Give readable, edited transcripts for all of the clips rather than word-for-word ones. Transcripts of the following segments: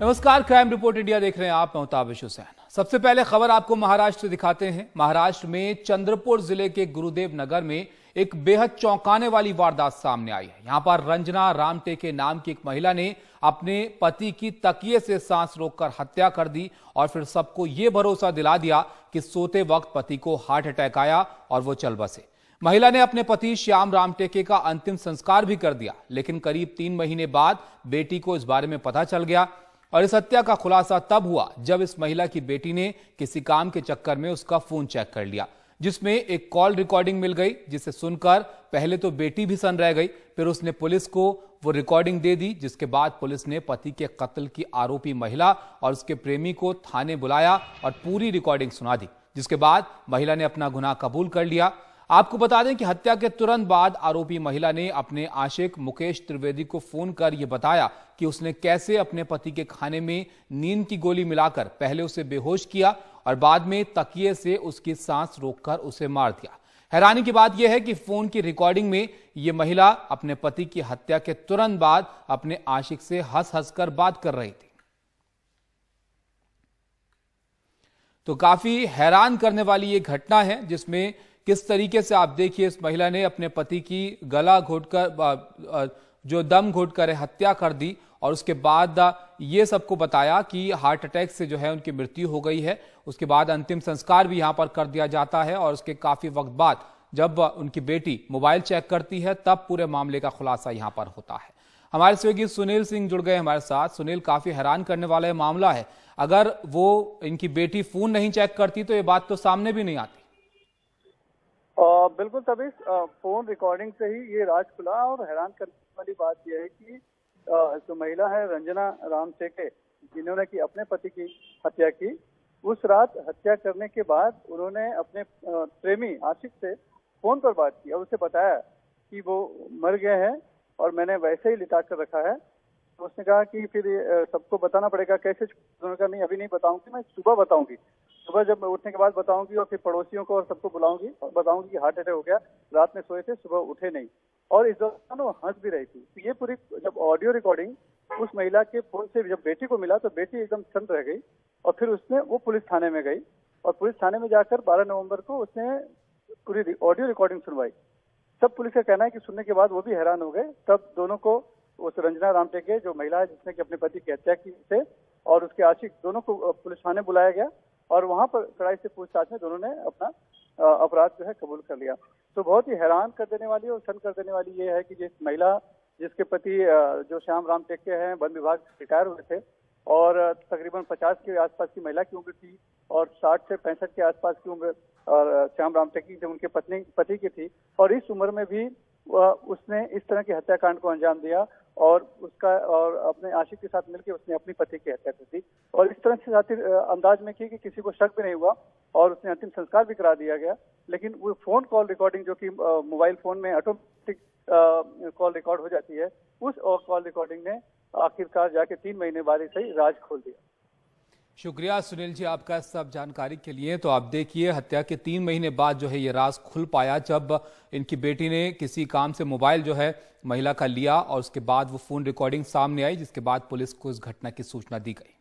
नमस्कार, crime report India देख रहे हैं आप। मोहताबिश हुसैन। सबसे पहले खबर आपको महाराष्ट्र से दिखाते हैं। महाराष्ट्र में चंद्रपुर जिले के गुरुदेव नगर में एक बेहद चौंकाने वाली वारदात सामने आई है। यहां पर रंजना रामटेके नाम की एक महिला ने अपने पति की तकिए से सांस रोककर हत्या कर दी और फिर सबको यह भरोसा दिला दिया कि सोते वक्त पति को हार्ट अटैक आया और वो चल बसे। महिला ने अपने पति श्याम रामटेके का अंतिम संस्कार भी कर दिया, लेकिन करीब 3 महीने बाद बेटी को इस बारे में पता चल गया और इस हत्या का खुलासा तब हुआ जब इस महिला की बेटी ने किसी काम के चक्कर में उसका फोन चेक कर लिया, जिसमें एक कॉल रिकॉर्डिंग मिल गई, जिसे सुनकर पहले तो बेटी भी सन रह गई। फिर उसने पुलिस को वो रिकॉर्डिंग दे दी, जिसके बाद पुलिस ने पति के कत्ल की आरोपी महिला और उसके प्रेमी को थाने बुलाया और पूरी रिकॉर्डिंग सुना दी, जिसके बाद महिला ने अपना गुनाह कबूल कर लिया। आपको बता दें कि हत्या के तुरंत बाद आरोपी महिला ने अपने आशिक मुकेश त्रिवेदी को फोन कर यह बताया कि उसने कैसे अपने पति के खाने में नींद की गोली मिलाकर पहले उसे बेहोश किया और बाद में तकिए से उसकी सांस रोककर उसे मार दिया। हैरानी की बात यह है कि फोन की रिकॉर्डिंग में यह महिला अपने पति की हत्या के तुरंत बाद अपने आशिक से हंस हंसकर बात कर रही थी। तो काफी हैरान करने वाली यह घटना है, जिसमें किस तरीके से आप देखिए इस महिला ने अपने पति की गला घोटकर जो दम घोटकर हत्या कर दी और उसके बाद ये सबको बताया कि हार्ट अटैक से जो है उनकी मृत्यु हो गई है। उसके बाद अंतिम संस्कार भी यहां पर कर दिया जाता है और उसके काफी वक्त बाद जब उनकी बेटी मोबाइल चेक करती है तब पूरे मामले का खुलासा यहां पर होता है। हमारे सहयोगी सुनील सिंह जुड़ गए हमारे साथ। सुनील, काफी हैरान करने वाला मामला है। अगर वो इनकी बेटी फोन नहीं चेक करती तो ये बात तो सामने भी नहीं आती। बिल्कुल तभी फोन रिकॉर्डिंग से ही ये राज खुला। और हैरान करने वाली बात यह है कि जो महिला है रंजना रामटेके, जिन्होंने की अपने पति की हत्या की, उस रात हत्या करने के बाद उन्होंने अपने प्रेमी आशिक से फोन पर बात की और उसे बताया कि वो मर गए हैं और मैंने वैसे ही लिटा कर रखा है। तो उसने कहा कि फिर सबको बताना पड़ेगा, कैसे? उन्होंने कहा नहीं, अभी नहीं बताऊंगी, मैं सुबह बताऊंगी, सुबह जब उठने के बाद बताऊंगी और फिर पड़ोसियों को और सबको बुलाऊंगी और बताऊंगी कि हार्ट अटैक हो गया, रात में सोए थे, सुबह उठे नहीं। और इस दौरान वो हंस भी रही थी। तो ये पूरी जब ऑडियो रिकॉर्डिंग उस महिला के फोन से जब बेटी को मिला तो बेटी एकदम सन्न रह गई और फिर उसने वो पुलिस थाने में गई और पुलिस थाने में जाकर 12 नवंबर को उसने पूरी ऑडियो रिकॉर्डिंग सुनवाई। सब पुलिस का कहना है कि सुनने के बाद वो भी हैरान हो गए। तब दोनों को, उस रंजना रामटेके जो महिला है जिसने कि अपने पति की हत्या की थे और उसके आशिक, दोनों को पुलिस थाने बुलाया गया और वहां पर कड़ाई से पूछताछ में दोनों ने अपना अपराध जो है कबूल कर लिया। तो बहुत ही हैरान कर देने वाली और सन्न कर देने वाली ये है कि जिस महिला, जिसके पति जो श्याम रामटेके हैं, वन विभाग से रिटायर हुए थे और तकरीबन 50 के आसपास की महिला की उम्र थी और 60 से 65 के आसपास की उम्र और श्याम रामटेके जो उनके पति की थी, और इस उम्र में भी उसने इस तरह के हत्याकांड को अंजाम दिया और अपने आशिक के साथ मिलकर उसने अपनी पति की हत्या कर दी और इस तरह से साथी अंदाज में की कि किसी को शक भी नहीं हुआ और उसने अंतिम संस्कार भी करा दिया गया। लेकिन वो फोन कॉल रिकॉर्डिंग जो कि मोबाइल फोन में ऑटोमेटिक कॉल रिकॉर्ड हो जाती है, उस कॉल रिकॉर्डिंग ने आखिरकार जाके 3 महीने बाद इसे राज खोल दिया। शुक्रिया सुनील जी आपका सब जानकारी के लिए। तो आप देखिए, हत्या के 3 महीने बाद जो है ये राज खुल पाया जब इनकी बेटी ने किसी काम से मोबाइल जो है महिला का लिया और उसके बाद वो फोन रिकॉर्डिंग सामने आई, जिसके बाद पुलिस को इस घटना की सूचना दी गई।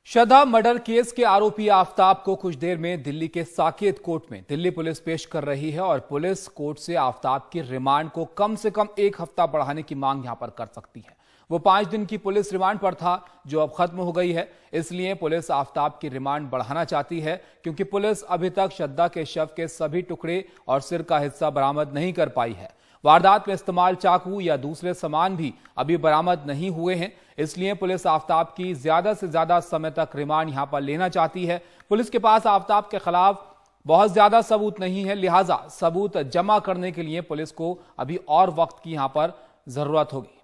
श्रद्धा मर्डर केस के आरोपी आफताब को कुछ देर में दिल्ली के साकेत कोर्ट में दिल्ली पुलिस पेश कर रही है और पुलिस कोर्ट से आफताब की रिमांड को कम से कम 1 हफ्ता बढ़ाने की मांग यहां पर कर सकती है। वो 5 दिन की पुलिस रिमांड पर था जो अब खत्म हो गई है, इसलिए पुलिस आफताब की रिमांड बढ़ाना चाहती है क्योंकि पुलिस अभी तक श्रद्धा के शव के सभी टुकड़े और सिर का हिस्सा बरामद नहीं कर पाई है। वारदात में इस्तेमाल चाकू या दूसरे सामान भी अभी बरामद नहीं हुए हैं, इसलिए पुलिस आफताब की ज्यादा से ज्यादा समय तक रिमांड यहां पर लेना चाहती है। पुलिस के पास आफताब के खिलाफ बहुत ज्यादा सबूत नहीं है, लिहाजा सबूत जमा करने के लिए पुलिस को अभी और वक्त की यहां पर जरूरत होगी।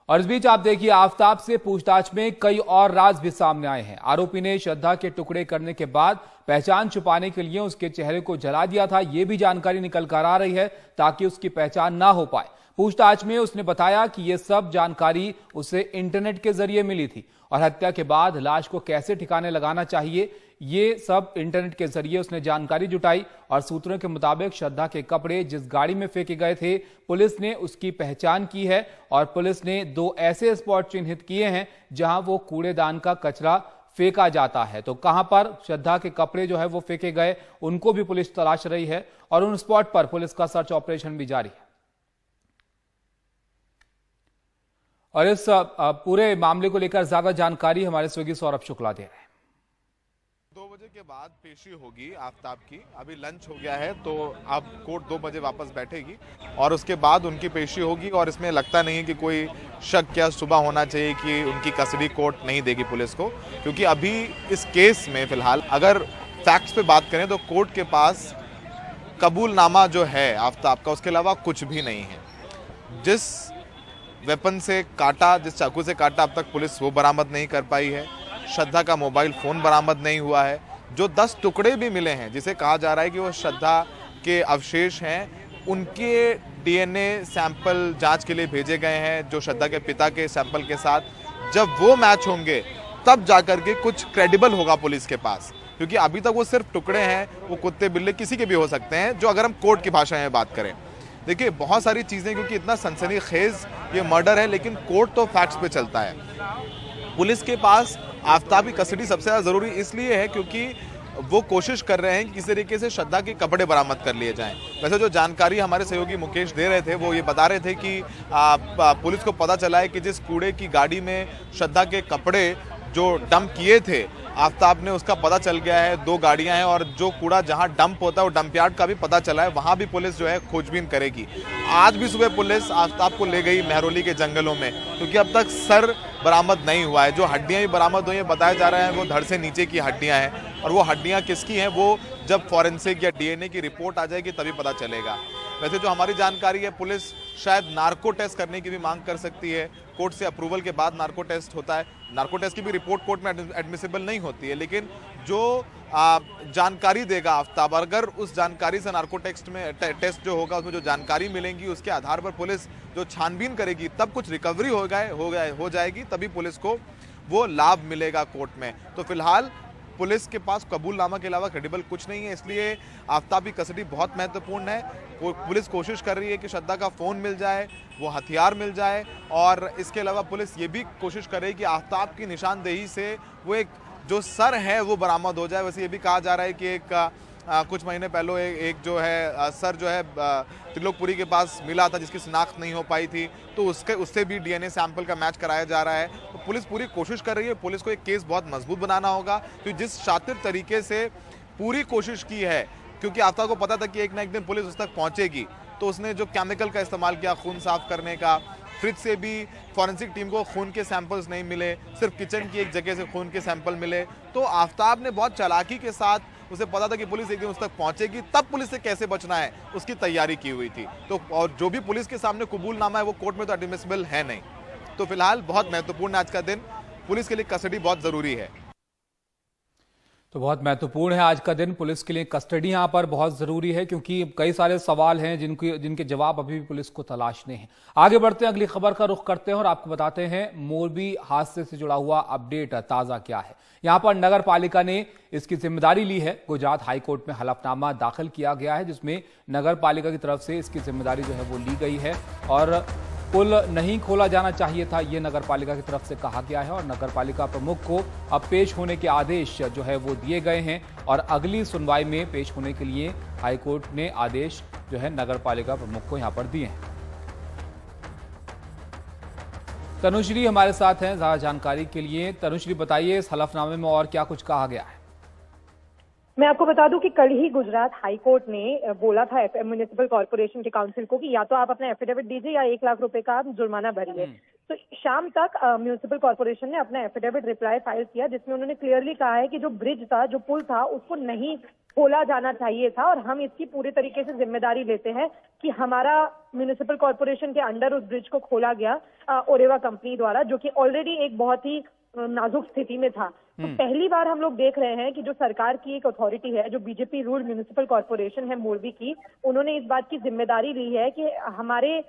और इस बीच आप देखिए, आफताब से पूछताछ में कई और राज भी सामने आए हैं। आरोपी ने श्रद्धा के टुकड़े करने के बाद पहचान छुपाने के लिए उसके चेहरे को जला दिया था, यह भी जानकारी निकल कर आ रही है ताकि उसकी पहचान ना हो पाए। पूछताछ में उसने बताया कि यह सब जानकारी उसे इंटरनेट के जरिए मिली थी और हत्या के बाद लाश को कैसे ठिकाने लगाना चाहिए ये सब इंटरनेट के जरिए उसने जानकारी जुटाई और सूत्रों के मुताबिक श्रद्धा के कपड़े जिस गाड़ी में फेंके गए थे, पुलिस ने उसकी पहचान की है और पुलिस ने 2 ऐसे स्पॉट चिन्हित किए हैं जहां वो कूड़ेदान का कचरा फेंका जाता है। तो कहां पर श्रद्धा के कपड़े जो है वो फेंके गए, उनको भी पुलिस तलाश रही है और उन स्पॉट पर पुलिस का सर्च ऑपरेशन भी जारी है। और इस पूरे मामले को लेकर ज्यादा जानकारी हमारे सहयोगी सौरभ शुक्ला दे रहे हैं। 2 बजे के बाद पेशी होगी आफ्ताब की। अभी लंच हो गया है तो अब कोर्ट 2 बजे वापस बैठेगी और उसके बाद उनकी पेशी होगी। और इसमें लगता नहीं है कि कोई शक या सुबह होना चाहिए कि उनकी कस्टडी कोर्ट नहीं देगी पुलिस को, क्योंकि अभी इस केस में फिलहाल अगर फैक्ट्स पे बात करें तो कोर्ट के पास कबूलनामा जो है आफ्ताब का, उसके अलावा कुछ भी नहीं है। जिस वेपन से काटा, जिस चाकू से काटा, अब तक पुलिस वो बरामद नहीं कर पाई है। श्रद्धा का मोबाइल फोन बरामद नहीं हुआ है। जो 10 टुकड़े भी मिले हैं, जिसे कहा जा रहा है कि वो श्रद्धा के अवशेष हैं, उनके डीएनए सैंपल जांच के लिए भेजे गए हैं, जो श्रद्धा के पिता के सैंपल के साथ। जब वो मैच होंगे तब जाकर के कुछ क्रेडिबल होगा पुलिस के पास, क्योंकि अभी तक वो सिर्फ टुकड़े हैं। वो कुत्ते बिल्ले किसी के भी हो सकते हैं, जो अगर हम कोर्ट की भाषा में बात करें। देखिए बहुत सारी चीजें, क्योंकि इतना सनसनीखेज ये मर्डर है, लेकिन कोर्ट तो फैक्ट्स पे चलता है। पुलिस के पास आफ्ताब की कस्टडी सबसे ज्यादा जरूरी इसलिए है क्योंकि वो कोशिश कर रहे हैं कि किसी तरीके से श्रद्धा के कपड़े बरामद कर लिए जाएं। वैसे जो जानकारी हमारे सहयोगी मुकेश दे रहे थे, वो ये बता रहे थे कि पुलिस को पता चला है कि जिस कूड़े की गाड़ी में श्रद्धा के कपड़े जो डंप किए थे आफ्ताब ने, उसका पता चल गया है। 2 गाड़ियां हैं और जो कूड़ा जहां डंप होता है वो डंप यार्ड का भी पता चला है। वहां भी पुलिस जो है खोजबीन करेगी। आज भी सुबह पुलिस आफ्ताब को ले गई मेहरौली के जंगलों में, क्योंकि अब तक सर बरामद नहीं हुआ है। जो हड्डियां भी बरामद हुई हैं, बताया जा रहा है वो धड़ से नीचे की हड्डियां हैं, और वो हड्डियां किसकी हैं वो जब फॉरेंसिक या डीएनए की रिपोर्ट आ जाएगी तभी पता चलेगा। वैसे जो हमारी जानकारी है, पुलिस शायद नार्को टेस्ट करने की भी मांग कर सकती है। कोर्ट से अप्रूवल के बाद नार्को टेस्ट होता है। नार्को टेस्ट की भी रिपोर्ट कोर्ट में एडमिसिबल नहीं होती है, लेकिन जो जानकारी देगा आफ्ताब, अगर उस जानकारी से नार्को टेस्ट जो होगा, उसमें जो जानकारी मिलेंगी, उसके आधार पर पुलिस जो छानबीन करेगी, तब कुछ रिकवरी हो जाएगी, तभी पुलिस को वो लाभ मिलेगा कोर्ट में। तो फिलहाल पुलिस के पास कबूलनामा के अलावा क्रेडिबल कुछ नहीं है, इसलिए आफ्ताब की कस्टडी बहुत महत्वपूर्ण है। पुलिस कोशिश कर रही है कि श्रद्धा का फोन मिल जाए, वो हथियार मिल जाए, और इसके अलावा पुलिस ये भी कोशिश कर रही है कि आफ्ताब की निशानदेही से वो एक जो सर है वो बरामद हो जाए। वैसे ये भी कहा जा रहा है कि कुछ महीने पहले एक जो है सर जो है त्रिलोकपुरी के पास मिला था, जिसकी शिनाख्त नहीं हो पाई थी, तो उससे भी डीएनए सैंपल का मैच कराया जा रहा है। तो पुलिस पूरी कोशिश कर रही है। पुलिस को एक केस बहुत मजबूत बनाना होगा, तो जिस शातिर तरीके से पूरी कोशिश की है, क्योंकि आफ्ताब को पता था कि एक ना एक दिन पुलिस उस तक पहुंचेगी, तो उसने जो केमिकल का इस्तेमाल किया खून साफ करने का, फ्रिज से भी फॉरेंसिक टीम को खून के सैंपल्स नहीं मिले, सिर्फ किचन की एक जगह से खून के सैंपल मिले। तो आफ्ताब ने बहुत चालाकी के साथ, उसे पता था कि पुलिस एक दिन उस तक पहुंचेगी, तब पुलिस से कैसे बचना है उसकी तैयारी की हुई थी। तो और जो भी पुलिस के सामने कबूलनामा है वो कोर्ट में तो एडमिसिबल है नहीं। तो फिलहाल बहुत महत्वपूर्ण आज का दिन, पुलिस के लिए कस्टडी बहुत जरूरी है। तो बहुत महत्वपूर्ण है आज का दिन, पुलिस के लिए कस्टडी यहां पर बहुत जरूरी है, क्योंकि कई सारे सवाल हैं जिनके जवाब अभी भी पुलिस को तलाशने हैं। आगे बढ़ते हैं, अगली खबर का रुख करते हैं और आपको बताते हैं मोरबी हादसे से जुड़ा हुआ अपडेट ताजा क्या है। यहां पर नगर पालिका ने इसकी जिम्मेदारी ली है। गुजरात हाईकोर्ट में हलफनामा दाखिल किया गया है, जिसमें नगर पालिका की तरफ से इसकी जिम्मेदारी जो है वो ली गई है, और पुल नहीं खोला जाना चाहिए था, ये नगर पालिका की तरफ से कहा गया है। और नगर पालिका प्रमुख को अब पेश होने के आदेश जो है वो दिए गए हैं, और अगली सुनवाई में पेश होने के लिए हाईकोर्ट ने आदेश जो है नगर पालिका प्रमुख को यहां पर दिए हैं। तनुश्री हमारे साथ हैं ज्यादा जानकारी के लिए। तनुश्री, बताइए इस हलफनामे में और क्या कुछ कहा गया है? मैं आपको बता दूं कि कल ही गुजरात हाईकोर्ट ने बोला था म्युनिसिपल कॉर्पोरेशन के काउंसिल को कि या तो आप अपना एफिडेविट दीजिए या 1 लाख रुपए का जुर्माना भरिए। तो शाम तक म्युनिसिपल कॉर्पोरेशन ने अपना एफिडेविट रिप्लाई फाइल किया, जिसमें उन्होंने क्लियरली कहा है कि जो ब्रिज था, जो पुल था, उसको नहीं खोला जाना चाहिए था, और हम इसकी पूरे तरीके से जिम्मेदारी लेते हैं कि हमारा म्युनिसिपल कॉर्पोरेशन के अंडर उस ब्रिज को खोला गया ओरेवा कंपनी द्वारा, जो कि ऑलरेडी एक बहुत ही नाजुक स्थिति में था। तो पहली बार हम लोग देख रहे हैं कि जो सरकार की एक अथॉरिटी है, जो बीजेपी रूल म्युनिसिपल कॉर्पोरेशन है मोरबी की, उन्होंने इस बात की जिम्मेदारी ली है कि हमारे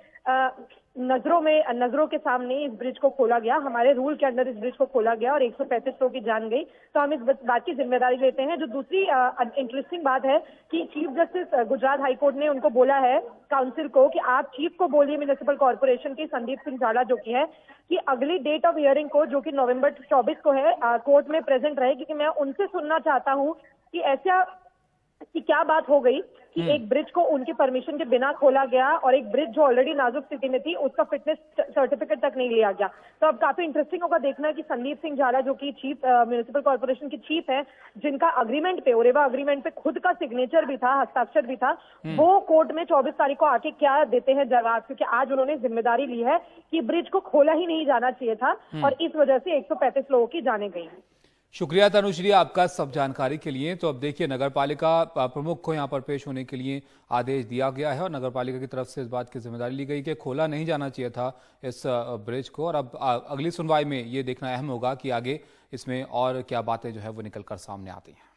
नजरों के सामने इस ब्रिज को खोला गया, हमारे रूल के अंदर इस ब्रिज को खोला गया और 135 लोगों की जान गई। तो हम इस बात की जिम्मेदारी लेते हैं। जो दूसरी इंटरेस्टिंग बात है कि चीफ जस्टिस गुजरात हाईकोर्ट ने उनको बोला है काउंसिल को कि आप चीफ को बोलिए म्युनिसिपल कॉर्पोरेशन के संदीप सिंह झाला जो कि है कि अगली डेट ऑफ हियरिंग को, जो कि नवंबर 24 को है, कोर्ट में प्रेजेंट रहे, क्योंकि मैं उनसे सुनना चाहता हूँ कि ऐसा कि क्या बात हो गई कि एक ब्रिज को उनकी परमिशन के बिना खोला गया और एक ब्रिज जो ऑलरेडी नाजुक स्थिति में थी उसका फिटनेस सर्टिफिकेट तक नहीं लिया गया। तो अब काफी इंटरेस्टिंग होगा देखना कि संदीप सिंह झाला जो कि चीफ म्युनिसिपल कॉर्पोरेशन की चीफ है, जिनका अग्रीमेंट पे, ओरेवा अग्रीमेंट पे खुद का सिग्नेचर भी था, हस्ताक्षर भी था, वो कोर्ट में 24 तारीख को आके क्या देते हैं जवाब, क्योंकि आज उन्होंने जिम्मेदारी ली है कि ब्रिज को खोला ही नहीं जाना चाहिए था और इस वजह से 135 लोगों की जाने गई। शुक्रिया तनुश्री आपका सब जानकारी के लिए। तो अब देखिए, नगरपालिका प्रमुख को यहां पर पेश होने के लिए आदेश दिया गया है और नगरपालिका की तरफ से इस बात की जिम्मेदारी ली गई कि खोला नहीं जाना चाहिए था इस ब्रिज को। और अब अगली सुनवाई में ये देखना अहम होगा कि आगे इसमें और क्या बातें जो है वो निकल कर सामने आती हैं।